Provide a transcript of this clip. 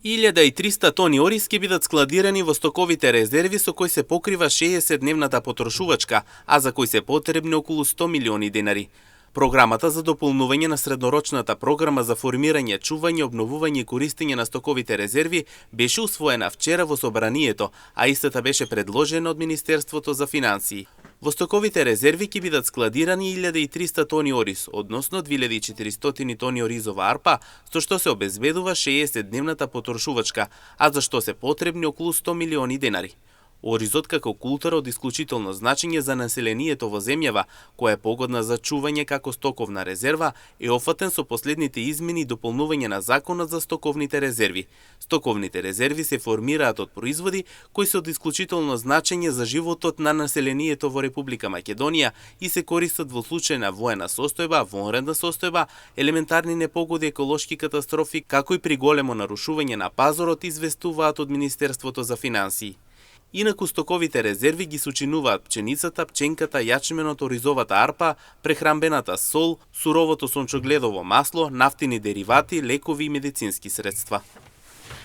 1300 тони ориз ќе бидат складирани во стоковите резерви со кои се покрива 60-дневната потрошувачка, а за кои се потребни околу 100 милиони денари. Програмата за дополнување на среднорочната програма за формирање, чување, обновување и користење на стоковите резерви беше усвоена вчера во собранието, а истата беше предложена од Министерството за финансии. Во стоковите резерви ќе бидат складирани 1300 тони ориз, односно 2400 тони оризова арпа, со што се обезбедува 60-дневната потрошувачка, а за што се потребни околу 100 милиони денари. Оризот како култура од исклучително значење за населението во земјава, која е погодна за чување како стоковна резерва, е офатен со последните измени и дополнување на Законот за стоковните резерви. Стоковните резерви се формираат од производи кои се од исклучително значење за животот на населението во Република Македонија и се користат во случај на воена состојба, вонредна состојба, елементарни непогоди, еколошки катастрофи, како и при големо нарушување на пазарот, известуваат од Министерството за финансии. Инаку стоковите резерви ги сочинуваат пченицата, пченката, јачменот, оризовата арпа, прехрамбената сол, суровото сончогледово масло, нафтини деривати, лекови и медицински средства.